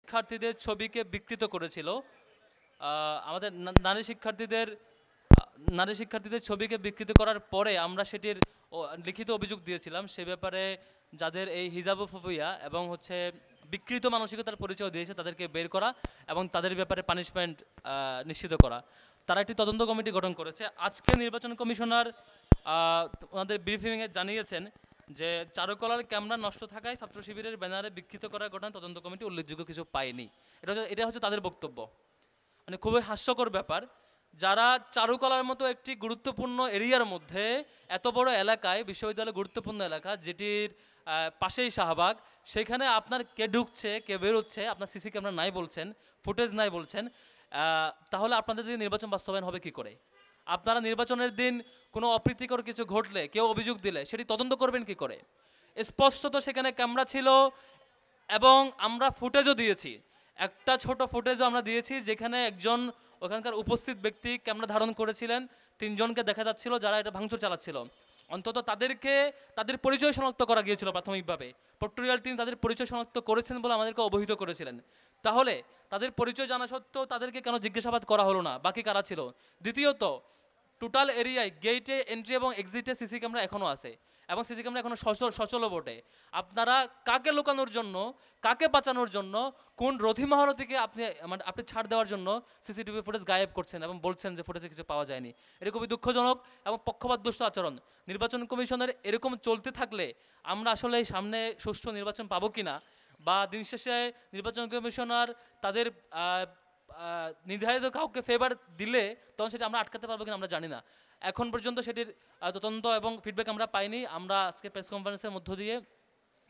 শিক্ষার্থীদের ছবিকে বিকৃত করেছিল। আমাদের নারী শিক্ষার্থীদের ছবিকে বিকৃত করার পরে আমরা সেটির লিখিত অভিযোগ দিয়েছিলাম। সে ব্যাপারে যাদের এই হিজাবোফোবিয়া এবং হচ্ছে বিকৃত মানসিকতার পরিচয় দিয়েছে তাদেরকে বের করা এবং তাদের ব্যাপারে পানিশমেন্ট নিশ্চিত করা। তারা একটি তদন্ত কমিটি গঠন করেছে। আজকে নির্বাচন কমিশনার ওনাদের ব্রিফিংয়ে জানিয়েছেন যে চারুকলার ক্যামেরা নষ্ট থাকায় ছাত্র শিবিরের ব্যানারে বিকৃত করার ঘটনায় তদন্ত কমিটি উল্লেখযোগ্য কিছু পায়নি। এটা হচ্ছে তাদের বক্তব্য। মানে খুবই হাস্যকর ব্যাপার। যারা চারুকলার মতো একটি গুরুত্বপূর্ণ এরিয়ার মধ্যে, এত বড় এলাকায়, বিশ্ববিদ্যালয়ের গুরুত্বপূর্ণ এলাকা যেটির পাশেই শাহবাগ, সেখানে আপনার কে ঢুকছে কে বেরোচ্ছে আপনার সিসি ক্যামেরা নাই বলছেন, ফুটেজ নাই বলছেন, তাহলে আপনাদের দিন নির্বাচন বাস্তবায়ন হবে কি করে? আপনারা নির্বাচনের দিন কোনো অপ্রীতিকর কিছু ঘটলে, কেউ অভিযোগ দিলে সেটি তদন্ত করবেন কি করে? স্পষ্টত সেখানে ক্যামেরা ছিল এবং আমরা ফুটেজও দিয়েছি। একটা ছোট ফুটেজও আমরা দিয়েছি যেখানে একজন ওখানকার উপস্থিত ব্যক্তি ক্যামেরা ধারণ করেছিলেন, 3 জনকে দেখা যাচ্ছিল যারা এটা ভাঙচুর চালাচ্ছিল। অন্তত তাদের পরিচয় শনাক্ত করা গিয়েছিল প্রাথমিকভাবে। পেট্রোলিয়াম টিম তাদের পরিচয় শনাক্ত করেছেন বলে আমাদেরকে অবহিত করেছিলেন। তাহলে তাদের পরিচয় জানা সত্ত্বেও তাদেরকে কেন জিজ্ঞাসাবাদ করা হলো না? বাকি কারা ছিল? দ্বিতীয়ত, টোটাল এরিয়ায় গেটে এন্ট্রি এবং এক্সিটে সিসি ক্যামেরা এখনও আছে এবং সিসি ক্যামেরা এখনও সচলও বটে। আপনারা কাকে লুকানোর জন্য, কাকে বাঁচানোর জন্য, কোন রথি মহারথীকে আপনি ছাড় দেওয়ার জন্য সিসিটিভি ফুটেজ গায়েব করছেন এবং বলছেন যে ফুটেজে কিছু পাওয়া যায়নি? এটা খুবই দুঃখজনক এবং পক্ষপাতদুষ্ট আচরণ। নির্বাচন কমিশনের এরকম চলতে থাকলে আমরা আসলে সামনে সুষ্ঠু নির্বাচন পাবো কিনা, বা দিন শেষে নির্বাচন কমিশনার তাদের নির্ধারিত কাউকে ফেভার দিলে তখন সেটা আমরা আটকাতে পারবো কিনা আমরা জানি না। এখন পর্যন্ত সেটির তদন্ত এবং ফিডব্যাক আমরা পাইনি। আমরা আজকে প্রেস কনফারেন্সের মধ্য দিয়ে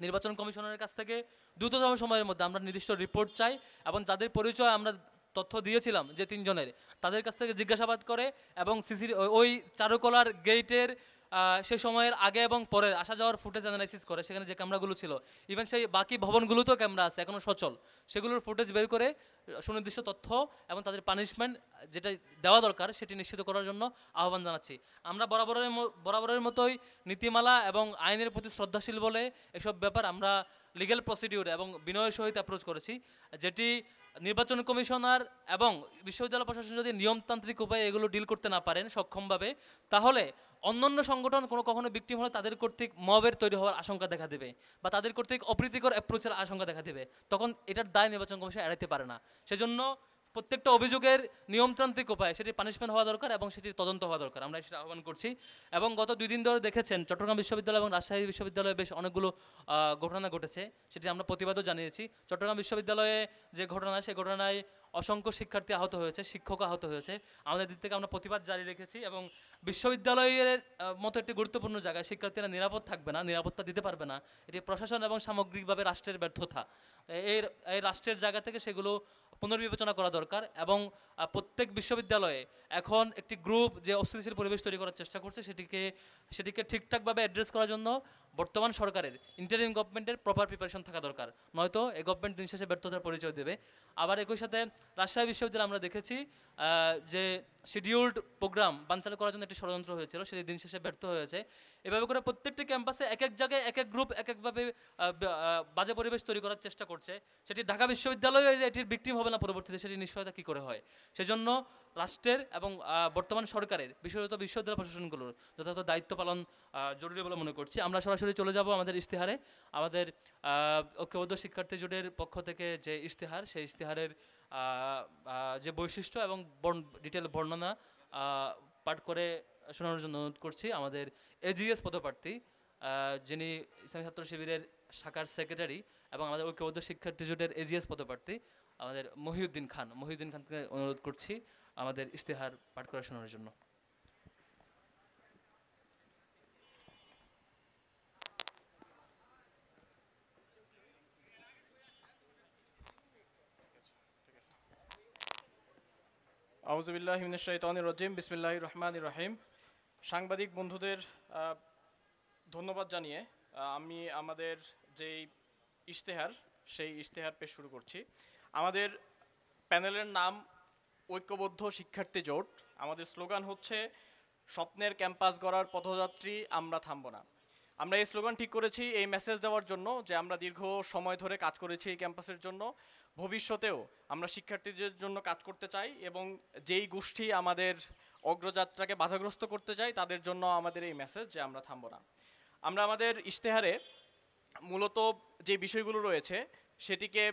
নির্বাচন কমিশনারের কাছ থেকে দ্রুততম সময়ের মধ্যে আমরা নির্দিষ্ট রিপোর্ট চাই এবং যাদের পরিচয় আমরা তথ্য দিয়েছিলাম যে 3 জনের, তাদের কাছ থেকে জিজ্ঞাসাবাদ করে এবং ওই চারুকলার গেটের সে সময়ের আগে এবং পরের আসা যাওয়ার ফুটেজ অ্যানালাইসিস করে সেখানে যে ক্যামেরাগুলো ছিল, ইভেন সেই বাকি ভবনগুলোতেও ক্যামেরা আছে এখনও সচল, সেগুলোর ফুটেজ বের করে সুনির্দিষ্ট তথ্য এবং তাদের পানিশমেন্ট যেটা দেওয়া দরকার সেটি নিশ্চিত করার জন্য আহ্বান জানাচ্ছি। আমরা বরাবরের মতোই নীতিমালা এবং আইনের প্রতি শ্রদ্ধাশীল বলে এসব ব্যাপার আমরা লিগ্যাল প্রসিডিউর এবং বিনয়ের সহিত অ্যাপ্রোচ করেছি, যেটি নির্বাচন কমিশনার এবং বিশ্ববিদ্যালয় প্রশাসন যদি নিয়মতান্ত্রিক উপায়ে এগুলো ডিল করতে না পারেন সক্ষমভাবে, তাহলে অন্যান্য সংগঠন কখনো ভিকটিম হলে তাদের কর্তৃক মবের তৈরি হওয়ার আশঙ্কা দেখা দেবে বা তাদের কর্তৃক অপ্রীতিকর অ্যাপ্রোচের আশঙ্কা দেখা দেবে। তখন এটার দায় নির্বাচন কমিশন এড়াতে পারে না। সেজন্য প্রত্যেকটা অভিযোগের নিয়মতান্ত্রিক উপায়ে সেটি পানিশমেন্ট হওয়া দরকার এবং সেটির তদন্ত হওয়া দরকার, আমরা সেটা আহ্বান করছি। এবং গত 2 দিন ধরে দেখেছেন চট্টগ্রাম বিশ্ববিদ্যালয় এবং রাজশাহী বিশ্ববিদ্যালয়ে বেশ অনেকগুলো ঘটনা ঘটেছে, সেটি আমরা প্রতিবাদও জানিয়েছি। চট্টগ্রাম বিশ্ববিদ্যালয়ে যে ঘটনা, সেই ঘটনায় অসংখ্য শিক্ষার্থী আহত হয়েছে, শিক্ষক আহত হয়েছে। আমাদের দিক থেকে আমরা প্রতিবাদ জারি রেখেছি এবং বিশ্ববিদ্যালয়ের মতো একটি গুরুত্বপূর্ণ জায়গায় শিক্ষার্থীরা নিরাপদ থাকবে না, নিরাপত্তা দিতে পারবে না, এটি প্রশাসন এবং সামগ্রিকভাবে রাষ্ট্রের ব্যর্থতা। এই রাষ্ট্রের জায়গা থেকে সেগুলো পুনর্বিবেচনা করা দরকার এবং প্রত্যেক বিশ্ববিদ্যালয়ে এখন একটি গ্রুপ যে অস্থিতিশীল পরিবেশ তৈরি করার চেষ্টা করছে সেটিকে ঠিকঠাকভাবে অ্যাড্রেস করার জন্য বর্তমান সরকারের ইন্টারিম গভর্নমেন্টের প্রপার প্রিপারেশন থাকা দরকার, নয়তো এই গভর্নমেন্ট দিন শেষে ব্যর্থতার পরিচয় দেবে। আবার একই সাথে রাজশাহী বিশ্ববিদ্যালয়ে আমরা দেখেছি যে শিডিউলড প্রোগ্রাম বানচাল করার জন্য একটি ষড়যন্ত্র হয়েছিল, সেটি দিন শেষে ব্যর্থ হয়েছে। এভাবে করে প্রত্যেকটি ক্যাম্পাসে এক এক জায়গায় এক এক গ্রুপ এক একভাবে বাজে পরিবেশ তৈরি করার চেষ্টা করছে। সেটি ঢাকা বিশ্ববিদ্যালয়ে যে এটির ভিকটিম হবে না পরবর্তীতে সেটি নিশ্চয়তা কী করে হয়? সেজন্য রাষ্ট্রের এবং বর্তমান সরকারের বিশেষত বিশ্ববিদ্যালয় প্রশাসনগুলোর যথাযথ দায়িত্ব পালন জরুরি বলে মনে করছি। আমরা সরাসরি চলে যাব আমাদের ইশতেহারে। আমাদের ঐক্যবদ্ধ শিক্ষার্থী জোটের পক্ষ থেকে যে ইশতেহার, সেই ইশতেহারের যে বৈশিষ্ট্য এবং ডিটেল বর্ণনা পাঠ করে শোনানোর জন্য অনুরোধ করছি আমাদের এজিএস পদপ্রার্থী, যিনি ইসলামী ছাত্র শিবিরের শাখার সেক্রেটারি এবং আমাদের ঐক্যবদ্ধ শিক্ষার্থী জোটের এজিএস পদপ্রার্থী আমাদের মহিউদ্দিন খানকে অনুরোধ করছি আমাদের ইশতেহার পাঠ করে শোনানোর জন্য। আউযু বিল্লাহি মিনাশ শাইতানির রাজিম, বিসমিল্লাহির রহমানির রহিম। সাংবাদিক বন্ধুদের ধন্যবাদ জানিয়ে আমি আমাদের যেই ইশতেহার সেই ইশতেহার পেশ শুরু করছি। আমাদের প্যানেলের নাম ঐক্যবদ্ধ শিক্ষার্থী জোট। আমাদের স্লোগান হচ্ছে স্বপ্নের ক্যাম্পাস গড়ার পথযাত্রী, আমরা থামব না। আমরা এই স্লোগান ঠিক করেছি এই মেসেজ দেওয়ার জন্য যে আমরা দীর্ঘ সময় ধরে কাজ করেছি এই ক্যাম্পাসের জন্য। ভবিষ্যতেও আমরা শিক্ষার্থীদের জন্য কাজ করতে চাই এবং যেই গোষ্ঠী আমাদের অগ্রযাত্রাকে বাধাগ্রস্ত করতে চায় তাদের জন্য আমাদের এই মেসেজ যে আমরা থামবো না। আমরা আমাদের ইশতেহারে মূলত যে বিষয়গুলো রয়েছে সেটিকে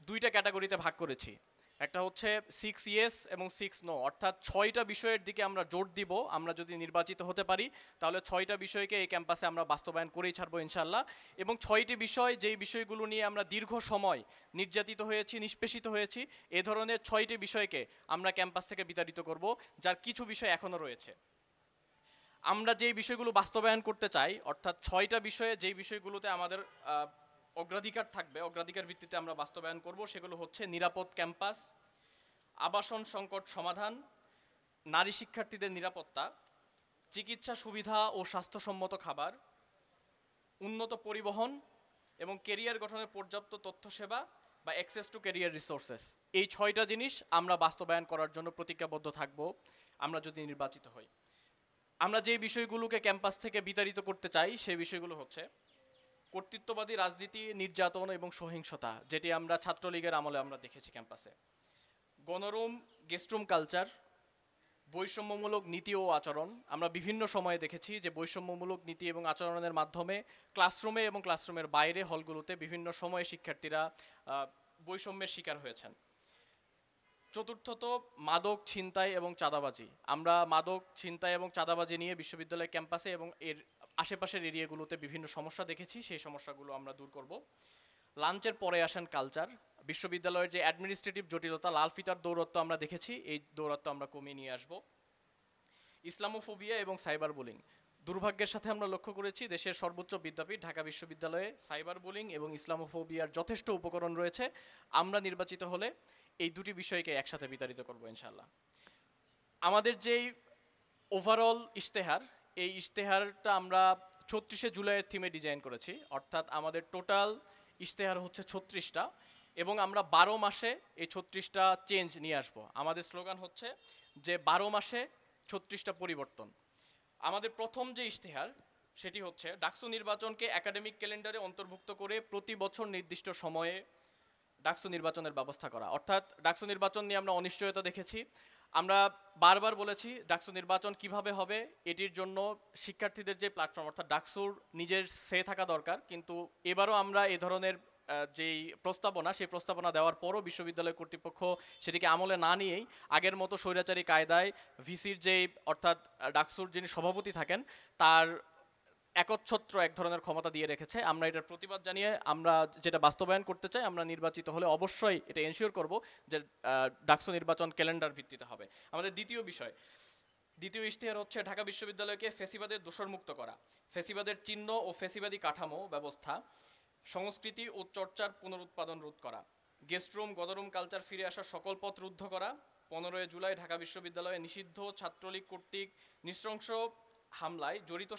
দুইটা ক্যাটাগরিতে ভাগ করেছি। একটা হচ্ছে 6 ইয়েস এবং 6 নো, অর্থাৎ 6টা বিষয়ের দিকে আমরা জোর দিব। আমরা যদি নির্বাচিত হতে পারি তাহলে 6টা বিষয়কে এই ক্যাম্পাসে আমরা বাস্তবায়ন করেই ছাড়বো ইনশাল্লাহ। এবং 6টি বিষয়, যেই বিষয়গুলো নিয়ে আমরা দীর্ঘ সময় নির্যাতিত হয়েছি, নিষ্পেষিত হয়েছি, এ ধরনের 6টি বিষয়কে আমরা ক্যাম্পাস থেকে বিতাড়িত করব, যার কিছু বিষয় এখনও রয়েছে। আমরা যেই বিষয়গুলো বাস্তবায়ন করতে চাই, অর্থাৎ 6টা বিষয়ে যেই বিষয়গুলোতে আমাদের অগ্রাধিকার থাকবে, অগ্রাধিকার ভিত্তিতে আমরা বাস্তবায়ন করব, সেগুলো হচ্ছে নিরাপদ ক্যাম্পাস, আবাসন সংকট সমাধান, নারী শিক্ষার্থীদের নিরাপত্তা, চিকিৎসা সুবিধা ও স্বাস্থ্যসম্মত খাবার, উন্নত পরিবহন এবং কেরিয়ার গঠনের পর্যাপ্ত তথ্য সেবা বা অ্যাক্সেস টু কেরিয়ার রিসোর্সেস। এই 6টা জিনিস আমরা বাস্তবায়ন করার জন্য প্রতিজ্ঞাবদ্ধ থাকব আমরা যদি নির্বাচিত হই। আমরা যে বিষয়গুলোকে ক্যাম্পাস থেকে বিতাড়িত করতে চাই সেই বিষয়গুলো হচ্ছে কর্তৃত্ববাদী রাজনীতি, নির্যাতন এবং সহিংসতা, যেটি আমরা ছাত্রলীগের আমলে আমরা দেখেছি ক্যাম্পাসে, গণরুম, গেস্টরুম কালচার, বৈষম্যমূলক নীতি ও আচরণ। আমরা বিভিন্ন সময়ে দেখেছি যে বৈষম্যমূলক নীতি এবং আচরণের মাধ্যমে ক্লাসরুমে এবং ক্লাসরুমের বাইরে হলগুলোতে বিভিন্ন সময়ে শিক্ষার্থীরা বৈষম্যের শিকার হয়েছেন। চতুর্থত মাদক, ছিনতাই এবং চাঁদাবাজি। আমরা মাদক, ছিনতাই এবং চাঁদাবাজি নিয়ে বিশ্ববিদ্যালয় ক্যাম্পাসে এবং এর আশেপাশের এরিয়াগুলোতে বিভিন্ন সমস্যা দেখেছি, সেই সমস্যাগুলো আমরা দূর করব। লাঞ্চের পরে আসেন কালচার। বিশ্ববিদ্যালয়ের যে অ্যাডমিনিস্ট্রেটিভ জটিলতা, লাল ফিতার দৌরত্ব আমরা দেখেছি, এই দৌরত্ব আমরা কমিয়ে নিয়ে আসব। ইসলামোফোবিয়া এবং সাইবার বুলিং। দুর্ভাগ্যের সাথে আমরা লক্ষ্য করেছি দেশের সর্বোচ্চ বিদ্যাপীঠ ঢাকা বিশ্ববিদ্যালয়ে সাইবার বুলিং এবং ইসলামোফোবিয়ার যথেষ্ট উপকরণ রয়েছে। আমরা নির্বাচিত হলে এই দুটি বিষয়কে একসাথে বিতাড়িত করব ইনশাআল্লাহ। আমাদের যেই ওভারঅল ইশতেহার, এই ইশতেহারটা আমরা 36শে জুলাইয়ের থিমে ডিজাইন করেছি, অর্থাৎ আমাদের টোটাল ইশতেহার হচ্ছে 36টা এবং আমরা 12 মাসে এই 36টা চেঞ্জ নিয়ে আসব। আমাদের স্লোগান হচ্ছে যে 12 মাসে 36টা পরিবর্তন। আমাদের প্রথম যে ইশতেহার সেটি হচ্ছে ডাকসু নির্বাচনকে একাডেমিক ক্যালেন্ডারে অন্তর্ভুক্ত করে প্রতি বছর নির্দিষ্ট সময়ে ডাকসু নির্বাচনের ব্যবস্থা করা। অর্থাৎ ডাকসু নির্বাচন নিয়ে আমরা অনিশ্চয়তা দেখেছি। আমরা বারবার বলেছি ডাকসু নির্বাচন কিভাবে হবে, এটির জন্য শিক্ষার্থীদের যে প্ল্যাটফর্ম, অর্থাৎ ডাকসুর নিজের সে থাকা দরকার। কিন্তু এবারও আমরা এই ধরনের যেই প্রস্তাবনা, সেই প্রস্তাবনা দেওয়ার পরও বিশ্ববিদ্যালয় কর্তৃপক্ষ সেটিকে আমলে না নিয়েই আগের মতো স্বৈরাচারী কায়দায় ভিসির যেই, অর্থাৎ ডাকসুর যিনি সভাপতি থাকেন, তার একচ্ছত্র এক ধরনের ক্ষমতা দিয়ে রেখেছে। আমরা এটার প্রতিবাদ জানিয়ে আমরা যেটা বাস্তবায়ন করতে চাই, আমরা নির্বাচিত হলে অবশ্যই এটা এনশিওর করব যে ডাকসু নির্বাচন ক্যালেন্ডার ভিত্তিতে হবে। আমাদের দ্বিতীয় ইশতেহার হচ্ছে ঢাকা বিশ্ববিদ্যালয়কে ফেসিবাদের দোষরমুক্ত করা, ফেসিবাদের চিহ্ন ও ফেসিবাদী কাঠামো ব্যবস্থা, সংস্কৃতি ও চর্চার পুনরুৎপাদন রোধ করা, গেস্টরুম, গদরুম কালচার ফিরে আসার সকল পথ রুদ্ধ করা, 15 জুলাই ঢাকা বিশ্ববিদ্যালয়ে নিষিদ্ধ ছাত্রলীগ কর্তৃক নৃশংস হামলায় জড়িত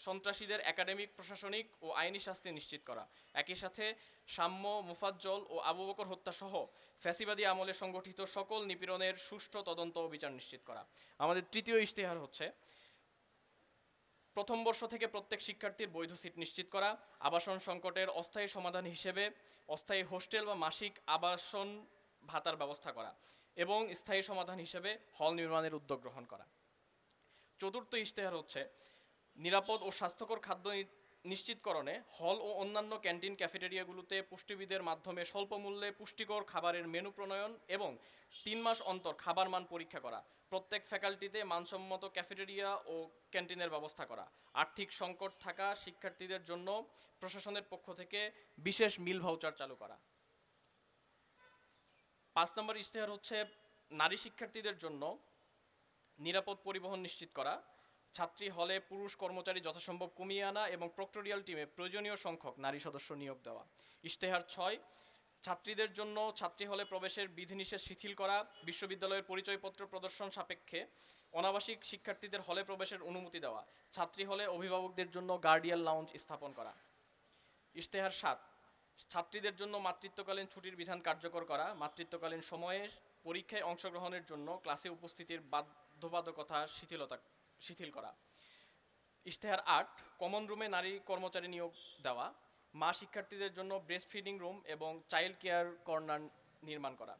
সন্ত্রাসীদের একাডেমিক, প্রশাসনিক ও আইনি শাস্তি নিশ্চিত করা। একই সাথে সাম্য, মুফাজ্জল ও আবু বকর হত্যা সহ ফ্যাসিবাদী আমলে সংগঠিত সকল নিপীড়নের সুষ্ঠু তদন্ত ও বিচার নিশ্চিত করা। আমাদের তৃতীয় ইশতেহার হচ্ছে প্রথম বর্ষ থেকে প্রত্যেক শিক্ষার্থীর বৈধ সিট নিশ্চিত করা, আবাসন সংকটের অস্থায়ী সমাধান হিসেবে অস্থায়ী হোস্টেল বা মাসিক আবাসন ভাতার ব্যবস্থা করা এবং স্থায়ী সমাধান হিসেবে হল নির্মাণের উদ্যোগ গ্রহণ করা। চতুর্থ ইশতেহার হচ্ছে নিরাপদ ও স্বাস্থ্যকর খাদ্য নিশ্চিতকরণে হল ও অন্যান্য ক্যান্টিন, ক্যাফেটেরিয়াগুলোতে পুষ্টিবিদের মাধ্যমে স্বল্প মূল্যে পুষ্টিকর খাবারের মেনু প্রণয়ন এবং 3 মাস অন্তর খাবার মান পরীক্ষা করা, প্রত্যেক ফ্যাকাল্টিতে মানসম্মত ক্যাফেটেরিয়া ও ক্যান্টিনের ব্যবস্থা করা, আর্থিক সংকট থাকা শিক্ষার্থীদের জন্য প্রশাসনের পক্ষ থেকে বিশেষ মিল ভাউচার চালু করা। 5 নম্বর ইশতেহার হচ্ছে নারী শিক্ষার্থীদের জন্য নিরাপদ পরিবহন নিশ্চিত করা, ছাত্রী হলে পুরুষ কর্মচারী যথাসম্ভব কমিয়ে আনা এবং প্রক্টোরিয়াল টিমে প্রয়োজনীয় সংখ্যক নারী সদস্য নিয়োগ দেওয়া। ইশতেহার 6 ছাত্রীদের জন্য ছাত্রী হলে প্রবেশের বিধিনিষেধ শিথিল করা, বিশ্ববিদ্যালয়ের পরিচয়পত্র প্রদর্শন সাপেক্ষে অনাবাসিক শিক্ষার্থীদের হলে প্রবেশের অনুমতি দেওয়া, ছাত্রী হলে অভিভাবকদের জন্য গার্ডিয়ান লাউঞ্জ স্থাপন করা। ইশতেহার 7 ছাত্রীদের জন্য মাতৃত্বকালীন ছুটির বিধান কার্যকর করা, মাতৃত্বকালীন সময়ে পরীক্ষায় অংশগ্রহণের জন্য ক্লাসে উপস্থিতির বাধ্যবাধকতা শিথিল করা। ইশতেহার 8 কমন রুমে নারী কর্মচারী নিয়োগ দেওয়া, মা শিক্ষার্থীদের জন্য ব্রেস্ট ফিডিং রুম এবং চাইল্ড কেয়ার কর্নার নির্মাণ করা।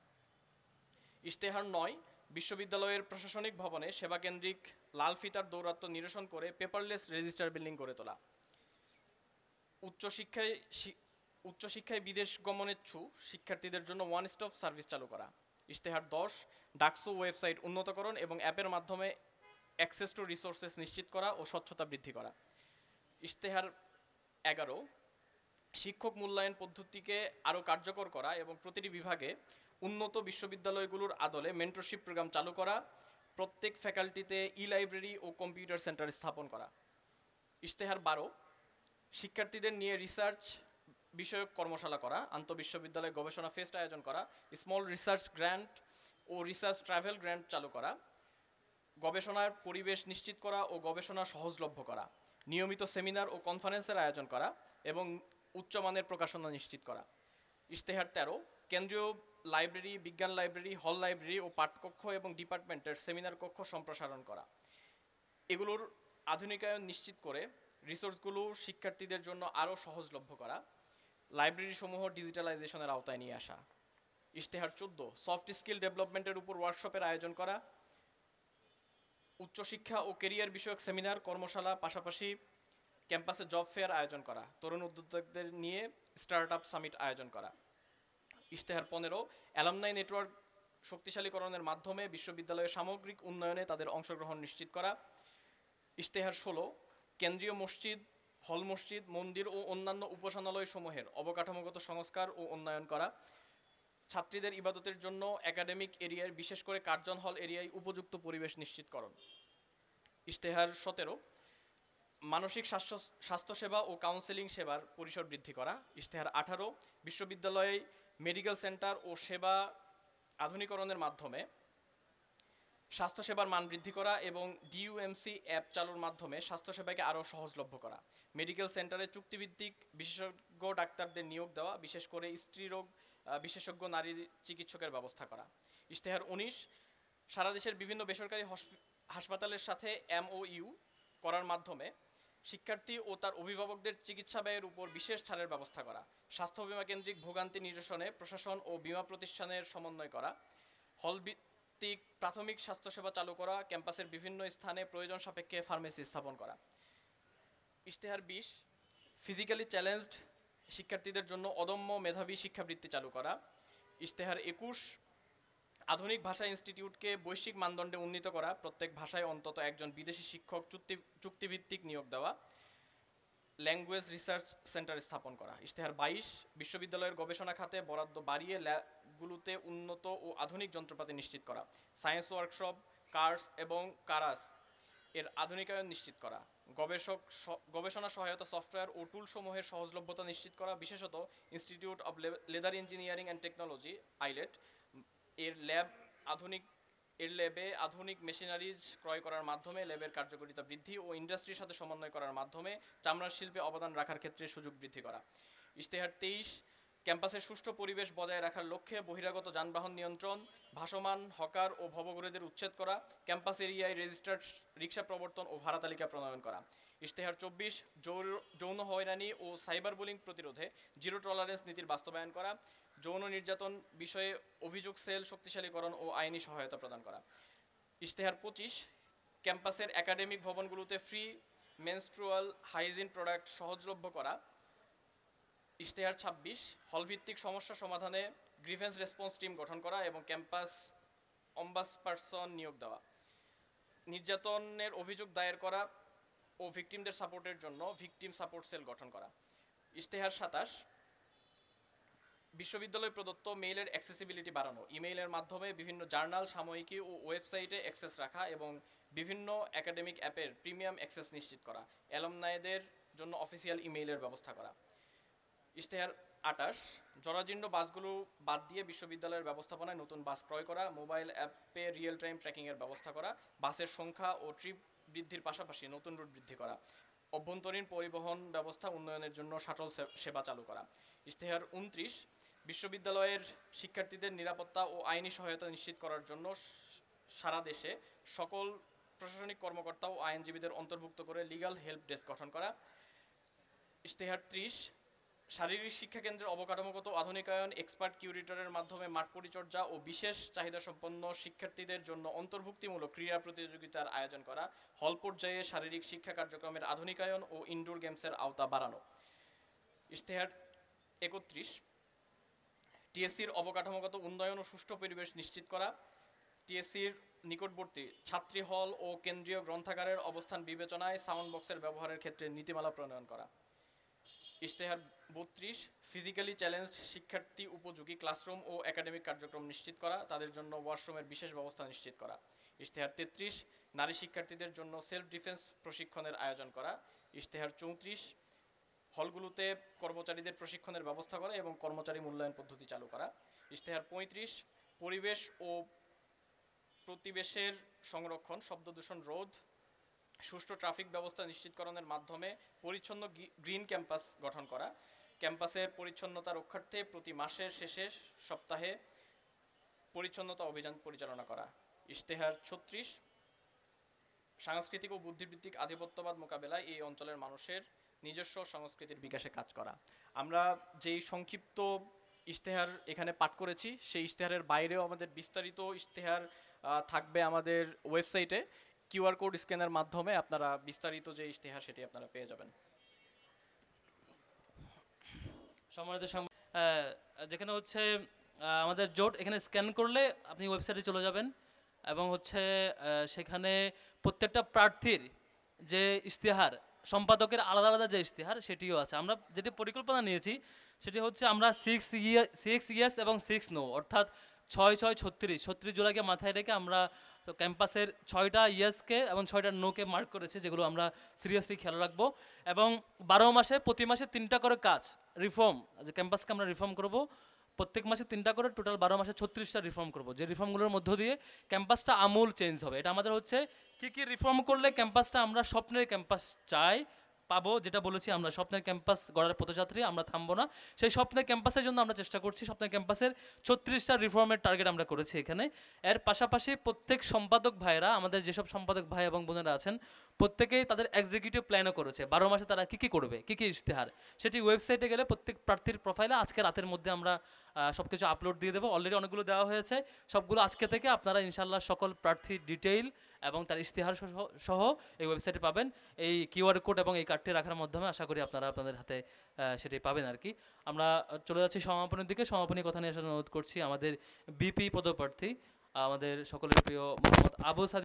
ইশতেহার ৯, বিশ্ববিদ্যালয়ের প্রশাসনিক ভবনে সেবাকেন্দ্রিক লাল ফিতার দৌরাত্ম্য নিরসন করে পেপারলেস রেজিস্টার বিল্ডিং গড়ে তোলা। উচ্চশিক্ষায় বিদেশ গমনেচ্ছু শিক্ষার্থীদের জন্য ওয়ান স্টপ সার্ভিস চালু করা। ইশতেহার ১০, ডাকসু ওয়েবসাইট উন্নতকরণ এবং অ্যাপের মাধ্যমে অ্যাক্সেস টু রিসোর্সেস নিশ্চিত করা ও স্বচ্ছতা বৃদ্ধি করা। ইশতেহার ১১, শিক্ষক মূল্যায়ন পদ্ধতিকে আরও কার্যকর করা এবং প্রতিটি বিভাগে উন্নত বিশ্ববিদ্যালয়গুলোর আদলে মেন্টরশিপ প্রোগ্রাম চালু করা, প্রত্যেক ফ্যাকাল্টিতে লাইব্রেরি ও কম্পিউটার সেন্টার স্থাপন করা। ইশতেহার ১২, শিক্ষার্থীদের নিয়ে রিসার্চ বিষয়ক কর্মশালা করা, আন্তঃবিশ্ববিদ্যালয় গবেষণা ফেস্ট আয়োজন করা, স্মল রিসার্চ গ্র্যান্ট ও রিসার্চ ট্রাভেল গ্র্যান্ট চালু করা, গবেষণার পরিবেশ নিশ্চিত করা ও গবেষণা সহজলভ্য করা, নিয়মিত সেমিনার ও কনফারেন্সের আয়োজন করা এবং উচ্চমানের প্রকাশনা নিশ্চিত করা। ইশতেহার ১৩, কেন্দ্রীয় লাইব্রেরি, বিজ্ঞান লাইব্রেরি, হল লাইব্রেরি ও পাঠকক্ষ এবং ডিপার্টমেন্টের সেমিনার কক্ষ সম্প্রসারণ করা। এগুলোর আধুনিকায়ন নিশ্চিত করে রিসোর্সগুলো শিক্ষার্থীদের জন্য আরও সহজলভ্য করা, লাইব্রেরি সমূহ ডিজিটালাইজেশনের আওতায় নিয়ে আসা। ইশতেহার ১৪, সফট স্কিল ডেভেলপমেন্টের উপর ওয়ার্কশপের আয়োজন করা, উচ্চশিক্ষা ও কেরিয়ার বিষয়ক সেমিনার, কর্মশালা, পাশাপাশি ক্যাম্পাসে জব ফেয়ার আয়োজন করা, তরুণ উদ্যোক্তাদের নিয়ে স্টার্ট আপ সামিট আয়োজন করা। ইশতেহার ১৫, অ্যালামনাই নেটওয়ার্ক শক্তিশালীকরণের মাধ্যমে বিশ্ববিদ্যালয়ের সামগ্রিক উন্নয়নে তাদের অংশগ্রহণ নিশ্চিত করা। ইশতেহার ১৬, কেন্দ্রীয় মসজিদ, হল মসজিদ, মন্দির ও অন্যান্য উপাসনালয় সমূহের অবকাঠামোগত সংস্কার ও উন্নয়ন করা, ছাত্রীদের ইবাদতের জন্য একাডেমিক এরিয়ায় বিশেষ করে কার্জন হল এরিয়ায় উপযুক্ত পরিবেশ নিশ্চিতকরণ। ইশতেহার ১৭, মানসিক স্বাস্থ্যসেবা ও কাউন্সেলিং সেবার পরিসর বৃদ্ধি করা। ইশতেহার ১৮, বিশ্ববিদ্যালয়ে মেডিকেল সেন্টার ও সেবা আধুনিকরণের মাধ্যমে স্বাস্থ্যসেবার মান বৃদ্ধি করা এবং ডিইউএমসি অ্যাপ চালুর মাধ্যমে স্বাস্থ্যসেবাকে আরও সহজলভ্য করা। মেডিকেল সেন্টারে চুক্তিভিত্তিক বিশেষজ্ঞ ডাক্তারদের নিয়োগ দেওয়া, বিশেষ করে স্ত্রীরোগ বিশেষজ্ঞ নারী চিকিৎসকের ব্যবস্থা করা। ইশতেহার ১৯, সারা দেশের বিভিন্ন বেসরকারি হাসপাতালের সাথে MOU করার মাধ্যমে শিক্ষার্থী ও তার অভিভাবকদের চিকিৎসা ব্যয়ের উপর বিশেষ ছাড়ের ব্যবস্থা করা, স্বাস্থ্য বিমা কেন্দ্রিক ভোগান্তি নিরসনে প্রশাসন ও বিমা প্রতিষ্ঠানের সমন্বয় করা, হল ভিত্তিক প্রাথমিক স্বাস্থ্যসেবা চালু করা, ক্যাম্পাসের বিভিন্ন স্থানে প্রয়োজন সাপেক্ষে ফার্মেসি স্থাপন করা। ইশতেহার ২০, ফিজিক্যালি চ্যালেঞ্জড শিক্ষার্থীদের জন্য অদম্য মেধাবী শিক্ষাবৃত্তি চালু করা। ইশতেহার ২১, আধুনিক ভাষা ইনস্টিটিউটকে বৈশ্বিক মানদণ্ডে উন্নীত করা, প্রত্যেক ভাষায় অন্তত একজন বিদেশি শিক্ষক চুক্তিভিত্তিক নিয়োগ দেওয়া, ল্যাঙ্গুয়েজ রিসার্চ সেন্টার স্থাপন করা। ইশতেহার ২২, বিশ্ববিদ্যালয়ের গবেষণা খাতে বরাদ্দ বাড়িয়ে ল্যাবগুলোতে উন্নত ও আধুনিক যন্ত্রপাতি নিশ্চিত করা, সায়েন্স ওয়ার্কশপ, কার্স এবং কারাস এর আধুনিকায়ন নিশ্চিত করা, গবেষণা সহায়তা সফটওয়্যার ও টুলসমূহের সহজলভ্যতা নিশ্চিত করা, বিশেষত institute of leather engineering and technology eyelet এর ল্যাবে আধুনিক মেশিনারিজ ক্রয় করার মাধ্যমে ল্যাবের কার্যকারিতা বৃদ্ধি ও ইন্ডাস্ট্রির সাথে সমন্বয় করার মাধ্যমে চামড়ার শিল্পে অবদান রাখার ক্ষেত্রে সুযোগ বৃদ্ধি করা। ইশতেহার ২৩, ক্যাম্পাসের সুষ্ঠু পরিবেশ বজায় রাখার লক্ষ্যে বহিরাগত যানবাহন নিয়ন্ত্রণ, ভাসমান হকার ও ভবঘুরেদের উচ্ছেদ করা, ক্যাম্পাস এরিয়ায় রেজিস্টার্ড রিক্সা প্রবর্তন ও ভাড়া তালিকা প্রণয়ন করা। ইশতেহার ২৪, যৌন হয়রানি ও সাইবার বুলিং প্রতিরোধে জিরো টলারেন্স নীতির বাস্তবায়ন করা, যৌন নির্যাতন বিষয়ে অভিযোগ সেল শক্তিশালীকরণ ও আইনি সহায়তা প্রদান করা। ইশতেহার ২৫, ক্যাম্পাসের একাডেমিক ভবনগুলোতে ফ্রি মেনস্ট্রুয়াল হাইজিন প্রোডাক্ট সহজলভ্য করা। ইশতেহার ২৬, হলভিত্তিক সমস্যা সমাধানে গ্রিভেন্স রেসপন্স টিম গঠন করা এবং ক্যাম্পাস অম্বাসপারসন নিয়োগ দেওয়া, নির্যাতনের অভিযোগ দায়ের করা ও ভিকটিমদের সাপোর্টের জন্য ভিকটিম সাপোর্ট সেল গঠন করা। ইশতেহার ২৭, বিশ্ববিদ্যালয় প্রদত্ত মেইলের অ্যাক্সেসিবিলিটি বাড়ানো, ইমেইলের মাধ্যমে বিভিন্ন জার্নাল, সাময়িকী ও ওয়েবসাইটে অ্যাক্সেস রাখা এবং বিভিন্ন একাডেমিক অ্যাপের প্রিমিয়াম অ্যাক্সেস নিশ্চিত করা, অ্যালুমনাইদের জন্য অফিসিয়াল ইমেইলের ব্যবস্থা করা। ইশতেহার ২৮, জরাজীর্ণ বাসগুলো বাদ দিয়ে বিশ্ববিদ্যালয়ের ব্যবস্থাপনায় নতুন বাস ক্রয় করা, মোবাইল অ্যাপে রিয়েল টাইম ট্র্যাকিংয়ের ব্যবস্থা করা, বাসের সংখ্যা ও ট্রিপ বৃদ্ধির পাশাপাশি নতুন রুট বৃদ্ধি করা, অভ্যন্তরীণ পরিবহন ব্যবস্থা উন্নয়নের জন্য শাটল সেবা চালু করা। ইশতেহার ২৯, বিশ্ববিদ্যালয়ের শিক্ষার্থীদের নিরাপত্তা ও আইনি সহায়তা নিশ্চিত করার জন্য সারা দেশে সকল প্রশাসনিক কর্মকর্তা ও আইনজীবীদের অন্তর্ভুক্ত করে লিগ্যাল হেল্প ডেস্ক গঠন করা। ইশতেহার ৩০, শারীরিক শিক্ষা কেন্দ্রের অবকাঠামোগত আধুনিকায়ন, এক্সপার্ট কিউরেটরের মাধ্যমে মাঠ পরিচর্যা ও বিশেষ চাহিদাসম্পন্ন শিক্ষার্থীদের জন্য অন্তর্ভুক্তিমূলক ক্রীড়া প্রতিযোগিতার আয়োজন করা, হল পর্যায়ে শারীরিক শিক্ষা কার্যক্রমের আধুনিকায়ন ও ইনডোর গেমসের আওতা বাড়ানো। ইশতেহার 31, টিএসসির অবকাঠামোগত উন্নয়ন ও সুষ্ঠু পরিবেশ নিশ্চিত করা, টিএসসির নিকটবর্তী ছাত্রী হল ও কেন্দ্রীয় গ্রন্থাগারের অবস্থান বিবেচনায় সাউন্ড বক্সের ব্যবহারের ক্ষেত্রে নীতিমালা প্রণয়ন করা। ইশতেহার 32, ফিজিক্যালি চ্যালেঞ্জড শিক্ষার্থী উপযোগী ক্লাসরুম ও একাডেমিক কার্যক্রম নিশ্চিত করা, তাদের জন্য ওয়াশরুমের বিশেষ ব্যবস্থা নিশ্চিত করা। ইশতেহার 33, নারী শিক্ষার্থীদের জন্য সেলফ ডিফেন্স প্রশিক্ষণের আয়োজন করা। ইশতেহার 34, হলগুলোতে কর্মচারীদের প্রশিক্ষণের ব্যবস্থা করা এবং কর্মচারী মূল্যায়ন পদ্ধতি চালু করা। ইশতেহার 35, পরিবেশ ও প্রতিবেশের সংরক্ষণ, শব্দ দূষণ রোধ, সুষ্ঠু ট্রাফিক ব্যবস্থা নিশ্চিতকরণের মাধ্যমে পরিচ্ছন্ন গ্রিন ক্যাম্পাস গঠন করা, ক্যাম্পাসের পরিচ্ছন্নতা রক্ষার্থে প্রতি মাসের শেষে সপ্তাহে পরিচ্ছন্নতা অভিযান পরিচালনা করা। ইশতেহার 36, সাংস্কৃতিক ও বুদ্ধিবৃত্তিক আধিপত্যবাদ মোকাবেলায় এই অঞ্চলের মানুষের নিজস্ব সংস্কৃতির বিকাশে কাজ করা। আমরা যেই সংক্ষিপ্ত ইশতেহার এখানে পাঠ করেছি, সেই ইশতেহারের বাইরেও আমাদের বিস্তারিত ইশতেহার থাকবে আমাদের ওয়েবসাইটে। কিউআর কোড স্ক্যানের মাধ্যমে আপনারা বিস্তারিত যে ইশতেহার সেটি আপনারা পেয়ে যাবেন। সম্মানিত যেখানে হচ্ছে আমাদের জোট, এখানে স্ক্যান করলে আপনি ওয়েবসাইটে চলে যাবেন এবং হচ্ছে সেখানে প্রত্যেকটা প্রার্থীর যে ইশতেহার, সম্পাদকের আলাদা আলাদা যে ইশতেহার সেটিও আছে। আমরা যেটি পরিকল্পনা নিয়েছি সেটি হচ্ছে আমরা 6 ইয়েস এবং 6 নো, অর্থাৎ 6-6-36 জুলাইকে মাথায় রেখে আমরা ক্যাম্পাসের 6টা ইয়েসকে এবং 6টা নোকে মার্ক করেছি, যেগুলো আমরা সিরিয়াসলি খেয়াল রাখবো। এবং 12 মাসে প্রতি মাসে 3টা করে কাজ রিফর্ম, যে ক্যাম্পাসকে আমরা রিফর্ম করব, প্রত্যেক মাসে 3টা করে, টোটাল 12 মাসে 36টা রিফর্ম করব, যে রিফর্মগুলোর মধ্য দিয়ে ক্যাম্পাসটা আমূল চেঞ্জ হবে। এটা আমাদের হচ্ছে কি রিফর্ম করলে ক্যাম্পাসটা আমরা স্বপ্নের ক্যাম্পাস চাই পাবো, যেটা বলেছি আমরা স্বপ্নের ক্যাম্পাস গড়ার পথযাত্রী, আমরা থামবো না। সেই স্বপ্নের ক্যাম্পাসের জন্য আমরা চেষ্টা করছি। স্বপ্নের ক্যাম্পাসের 36টা রিফর্মের টার্গেট আমরা করেছি এখানে। এর পাশাপাশি প্রত্যেক সম্পাদক ভাইয়েরা, আমাদের যেসব সম্পাদক ভাই এবং বোনেরা আছেন, প্রত্যেকেই তাদের এক্সিকিউটিভ প্ল্যানও করেছে 12 মাসে তারা কী কী করবে, কী কী ইশতেহার, সেটি ওয়েবসাইটে গেলে প্রত্যেক প্রার্থীর প্রোফাইলে আজকে রাতের মধ্যে আমরা সব কিছু আপলোড দিয়ে দেবো। অলরেডি অনেকগুলো দেওয়া হয়েছে, সবগুলো আজকে থেকে আপনারা ইনশাল্লাহ সকল প্রার্থীর ডিটেইল এবং তার ইশতেহার সহ এই ওয়েবসাইটে পাবেন। এই কিউআর কোড এবং এই কার্ডটি রাখার মাধ্যমে আশা করি আপনারা আপনাদের হাতে সেটি পাবেন আর কি। আমরা চলে যাচ্ছি সমাপনের দিকে। সমাপনী কথা নিয়ে আসার অনুরোধ করছি আমাদের বিপি পদপ্রার্থী, আমাদের সকলের প্রিয় মোহাম্মদ আবু সাদিক।